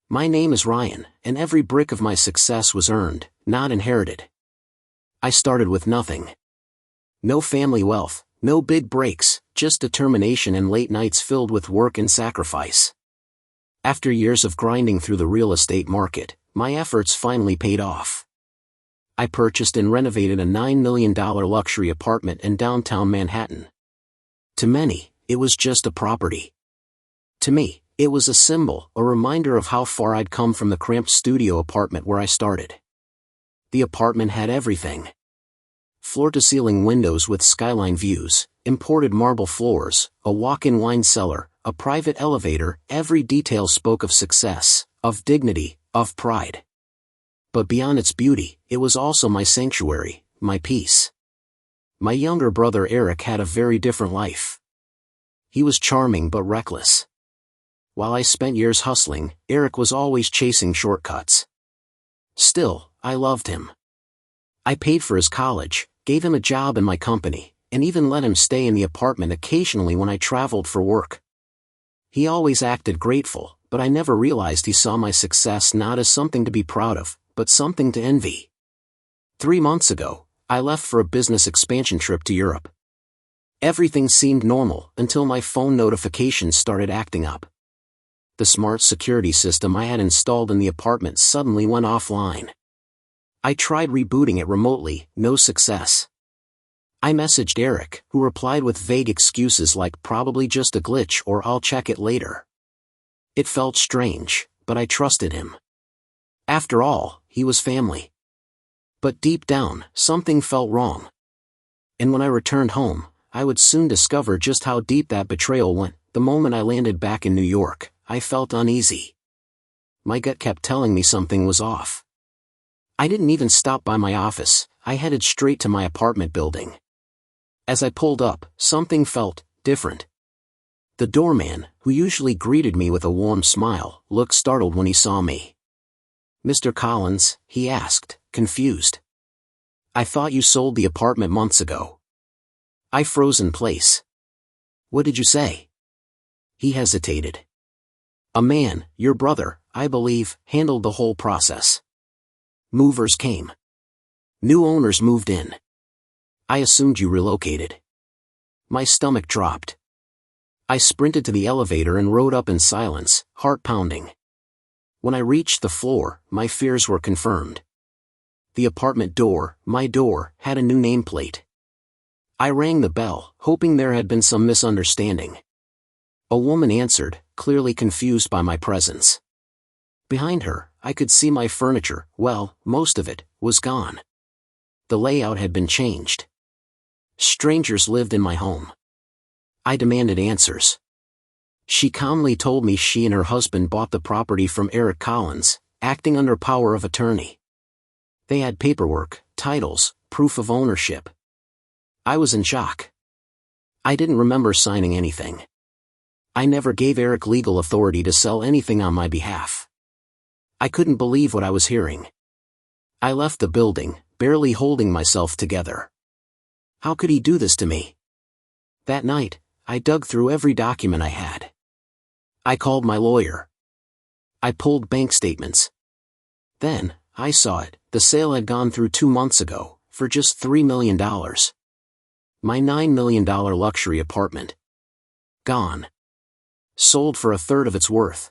My name is Ryan, and every brick of my success was earned, not inherited. I started with nothing. No family wealth, no big breaks, just determination and late nights filled with work and sacrifice. After years of grinding through the real estate market, my efforts finally paid off. I purchased and renovated a $9 million luxury apartment in downtown Manhattan. To many, it was just a property. To me, it was a symbol, a reminder of how far I'd come from the cramped studio apartment where I started. The apartment had everything. Floor-to-ceiling windows with skyline views, imported marble floors, a walk-in wine cellar, a private elevator. Every detail spoke of success, of dignity, of pride. But beyond its beauty, it was also my sanctuary, my peace. My younger brother Eric had a very different life. He was charming but reckless. While I spent years hustling, Eric was always chasing shortcuts. Still, I loved him. I paid for his college, gave him a job in my company, and even let him stay in the apartment occasionally when I traveled for work. He always acted grateful, but I never realized he saw my success not as something to be proud of, but something to envy. 3 months ago, I left for a business expansion trip to Europe. Everything seemed normal until my phone notifications started acting up. The smart security system I had installed in the apartment suddenly went offline. I tried rebooting it remotely, no success. I messaged Eric, who replied with vague excuses like probably just a glitch or I'll check it later. It felt strange, but I trusted him. After all, he was family. But deep down, something felt wrong. And when I returned home, I would soon discover just how deep that betrayal went. The moment I landed back in New York, I felt uneasy. My gut kept telling me something was off. I didn't even stop by my office, I headed straight to my apartment building. As I pulled up, something felt different. The doorman, who usually greeted me with a warm smile, looked startled when he saw me. "Mr. Collins," he asked, confused. "I thought you sold the apartment months ago." I froze in place. "What did you say?" He hesitated. "A man, your brother, I believe, handled the whole process. Movers came. New owners moved in. I assumed you relocated." My stomach dropped. I sprinted to the elevator and rode up in silence, heart pounding. When I reached the floor, my fears were confirmed. The apartment door, my door, had a new nameplate. I rang the bell, hoping there had been some misunderstanding. A woman answered, clearly confused by my presence. Behind her, I could see my furniture, well, most of it, was gone. The layout had been changed. Strangers lived in my home. I demanded answers. She calmly told me she and her husband bought the property from Eric Collins, acting under power of attorney. They had paperwork, titles, proof of ownership. I was in shock. I didn't remember signing anything. I never gave Eric legal authority to sell anything on my behalf. I couldn't believe what I was hearing. I left the building, barely holding myself together. How could he do this to me? That night, I dug through every document I had. I called my lawyer. I pulled bank statements. Then, I saw it, the sale had gone through 2 months ago, for just $3 million. My $9 million luxury apartment. Gone. Sold for a third of its worth.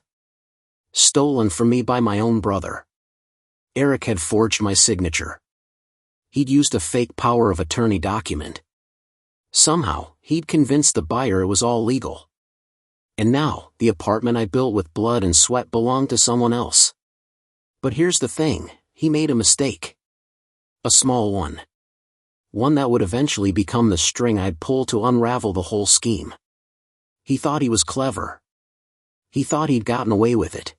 Stolen from me by my own brother. Eric had forged my signature. He'd used a fake power of attorney document. Somehow, he'd convinced the buyer it was all legal. And now, the apartment I built with blood and sweat belonged to someone else. But here's the thing, he made a mistake. A small one. One that would eventually become the string I'd pull to unravel the whole scheme. He thought he was clever. He thought he'd gotten away with it.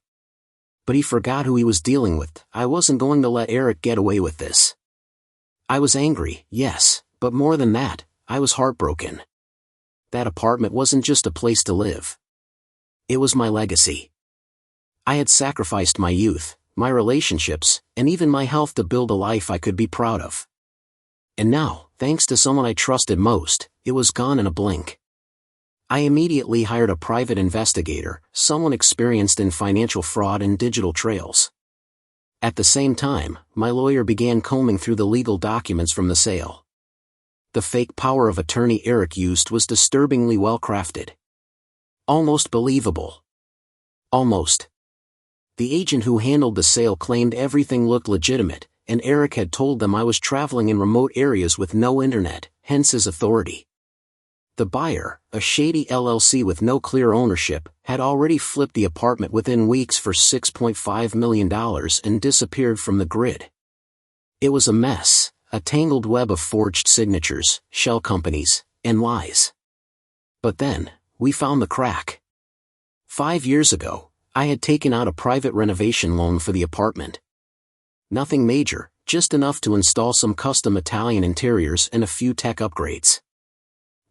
But he forgot who he was dealing with. I wasn't going to let Eric get away with this. I was angry, yes, but more than that, I was heartbroken. That apartment wasn't just a place to live. It was my legacy. I had sacrificed my youth, my relationships, and even my health to build a life I could be proud of. And now, thanks to someone I trusted most, it was gone in a blink. I immediately hired a private investigator, someone experienced in financial fraud and digital trails. At the same time, my lawyer began combing through the legal documents from the sale. The fake power of attorney Eric used was disturbingly well crafted. Almost believable. Almost. The agent who handled the sale claimed everything looked legitimate, and Eric had told them I was traveling in remote areas with no internet, hence his authority. The buyer, a shady LLC with no clear ownership, had already flipped the apartment within weeks for $6.5 million and disappeared from the grid. It was a mess, a tangled web of forged signatures, shell companies, and lies. But then, we found the crack. 5 years ago, I had taken out a private renovation loan for the apartment. Nothing major, just enough to install some custom Italian interiors and a few tech upgrades.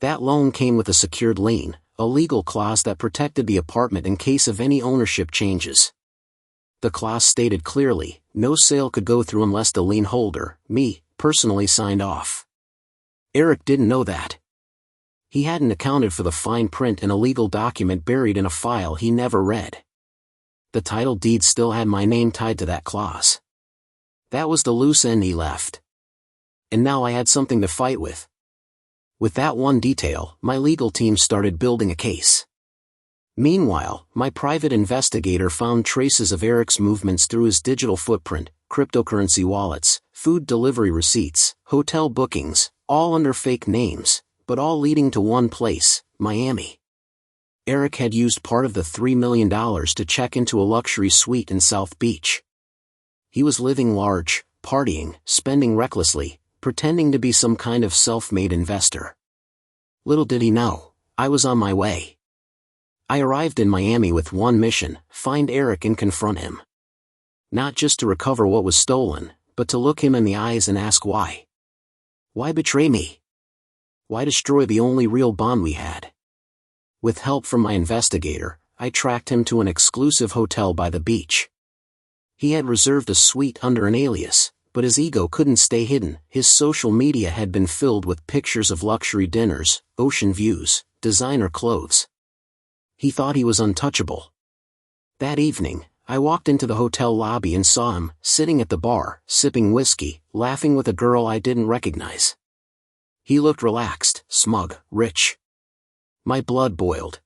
That loan came with a secured lien, a legal clause that protected the apartment in case of any ownership changes. The clause stated clearly, no sale could go through unless the lien holder, me, personally signed off. Eric didn't know that. He hadn't accounted for the fine print in a legal document buried in a file he never read. The title deed still had my name tied to that clause. That was the loose end he left. And now I had something to fight with. With that one detail, my legal team started building a case. Meanwhile, my private investigator found traces of Eric's movements through his digital footprint, cryptocurrency wallets, food delivery receipts, hotel bookings, all under fake names, but all leading to one place, Miami. Eric had used part of the $3 million to check into a luxury suite in South Beach. He was living large, partying, spending recklessly, pretending to be some kind of self-made investor. Little did he know, I was on my way. I arrived in Miami with one mission, find Eric and confront him. Not just to recover what was stolen, but to look him in the eyes and ask why. Why betray me? Why destroy the only real bond we had? With help from my investigator, I tracked him to an exclusive hotel by the beach. He had reserved a suite under an alias, but his ego couldn't stay hidden. His social media had been filled with pictures of luxury dinners, ocean views, designer clothes. He thought he was untouchable. That evening, I walked into the hotel lobby and saw him, sitting at the bar, sipping whiskey, laughing with a girl I didn't recognize. He looked relaxed, smug, rich. My blood boiled.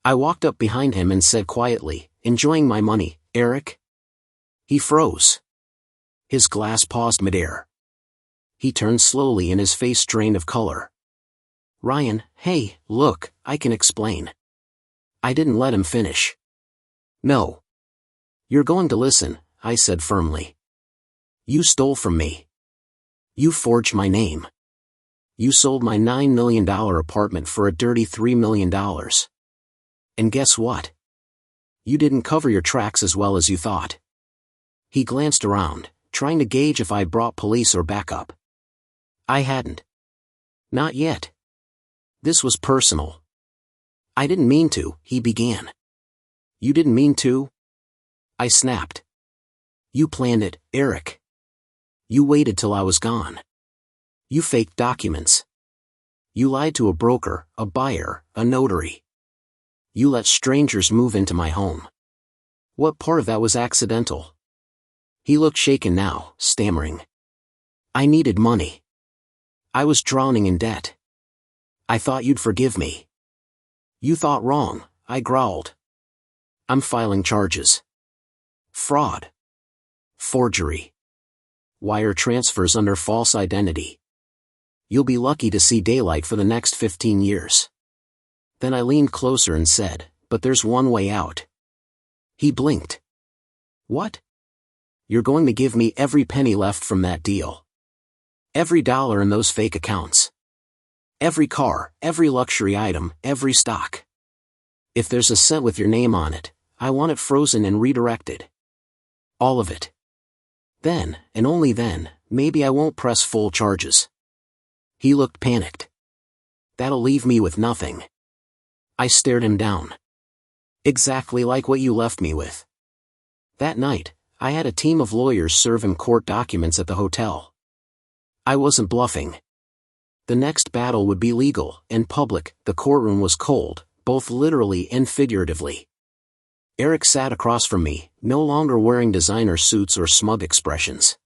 I walked up behind him and said quietly, "Enjoying my money, Eric?" He froze. His glass paused midair. He turned slowly and his face drained of color. "Ryan, hey, look, I can explain." I didn't let him finish. "No. You're going to listen," I said firmly. "You stole from me. You forged my name. You sold my $9 million apartment for a dirty $3 million. And guess what? You didn't cover your tracks as well as you thought." He glanced around, trying to gauge if I'd brought police or backup. I hadn't. Not yet. This was personal. "I didn't mean to," he began. "You didn't mean to?" I snapped. "You planned it, Eric. You waited till I was gone. You faked documents. You lied to a broker, a buyer, a notary. You let strangers move into my home. What part of that was accidental?" He looked shaken now, stammering. "I needed money. I was drowning in debt. I thought you'd forgive me." "You thought wrong," I growled. "I'm filing charges. Fraud. Forgery. Wire transfers under false identity. You'll be lucky to see daylight for the next 15 years. Then I leaned closer and said, "But there's one way out." He blinked. "What?" "You're going to give me every penny left from that deal. Every dollar in those fake accounts. Every car, every luxury item, every stock. If there's a cent with your name on it, I want it frozen and redirected. All of it. Then, and only then, maybe I won't press full charges." He looked panicked. "That'll leave me with nothing." I stared him down. "Exactly like what you left me with." That night, I had a team of lawyers serve him court documents at the hotel. I wasn't bluffing. The next battle would be legal and public. The courtroom was cold, both literally and figuratively. Eric sat across from me, no longer wearing designer suits or smug expressions.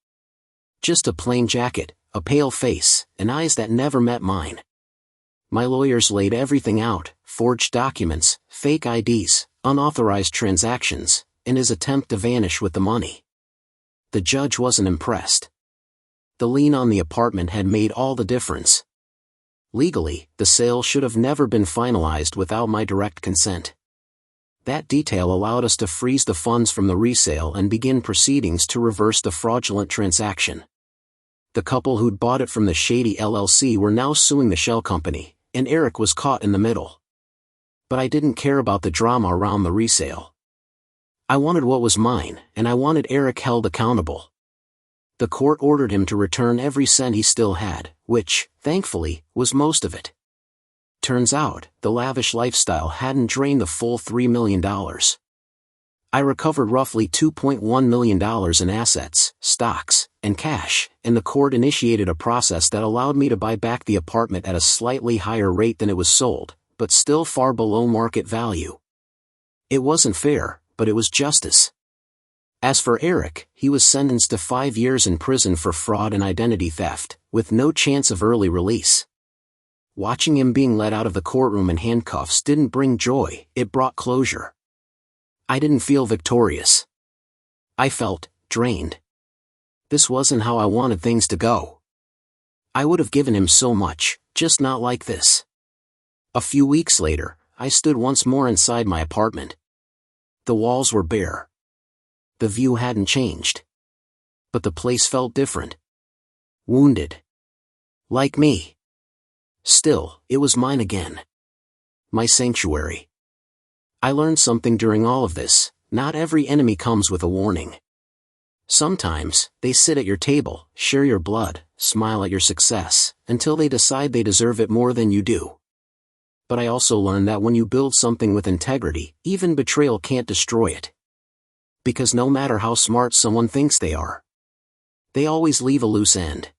Just a plain jacket, a pale face, and eyes that never met mine. My lawyers laid everything out: forged documents, fake IDs, unauthorized transactions, and his attempt to vanish with the money. The judge wasn't impressed. The lien on the apartment had made all the difference. Legally, the sale should have never been finalized without my direct consent. That detail allowed us to freeze the funds from the resale and begin proceedings to reverse the fraudulent transaction. The couple who'd bought it from the shady LLC were now suing the shell company, and Eric was caught in the middle. But I didn't care about the drama around the resale. I wanted what was mine, and I wanted Eric held accountable. The court ordered him to return every cent he still had, which, thankfully, was most of it. Turns out, the lavish lifestyle hadn't drained the full $3 million. I recovered roughly $2.1 million in assets, stocks, and cash, and the court initiated a process that allowed me to buy back the apartment at a slightly higher rate than it was sold, but still far below market value. It wasn't fair, but it was justice. As for Eric, he was sentenced to 5 years in prison for fraud and identity theft, with no chance of early release. Watching him being led out of the courtroom in handcuffs didn't bring joy, it brought closure. I didn't feel victorious. I felt drained. This wasn't how I wanted things to go. I would have given him so much, just not like this. A few weeks later, I stood once more inside my apartment. The walls were bare. The view hadn't changed. But the place felt different. Wounded. Like me. Still, it was mine again. My sanctuary. I learned something during all of this: not every enemy comes with a warning. Sometimes, they sit at your table, share your blood, smile at your success, until they decide they deserve it more than you do. But I also learned that when you build something with integrity, even betrayal can't destroy it. Because no matter how smart someone thinks they are, they always leave a loose end.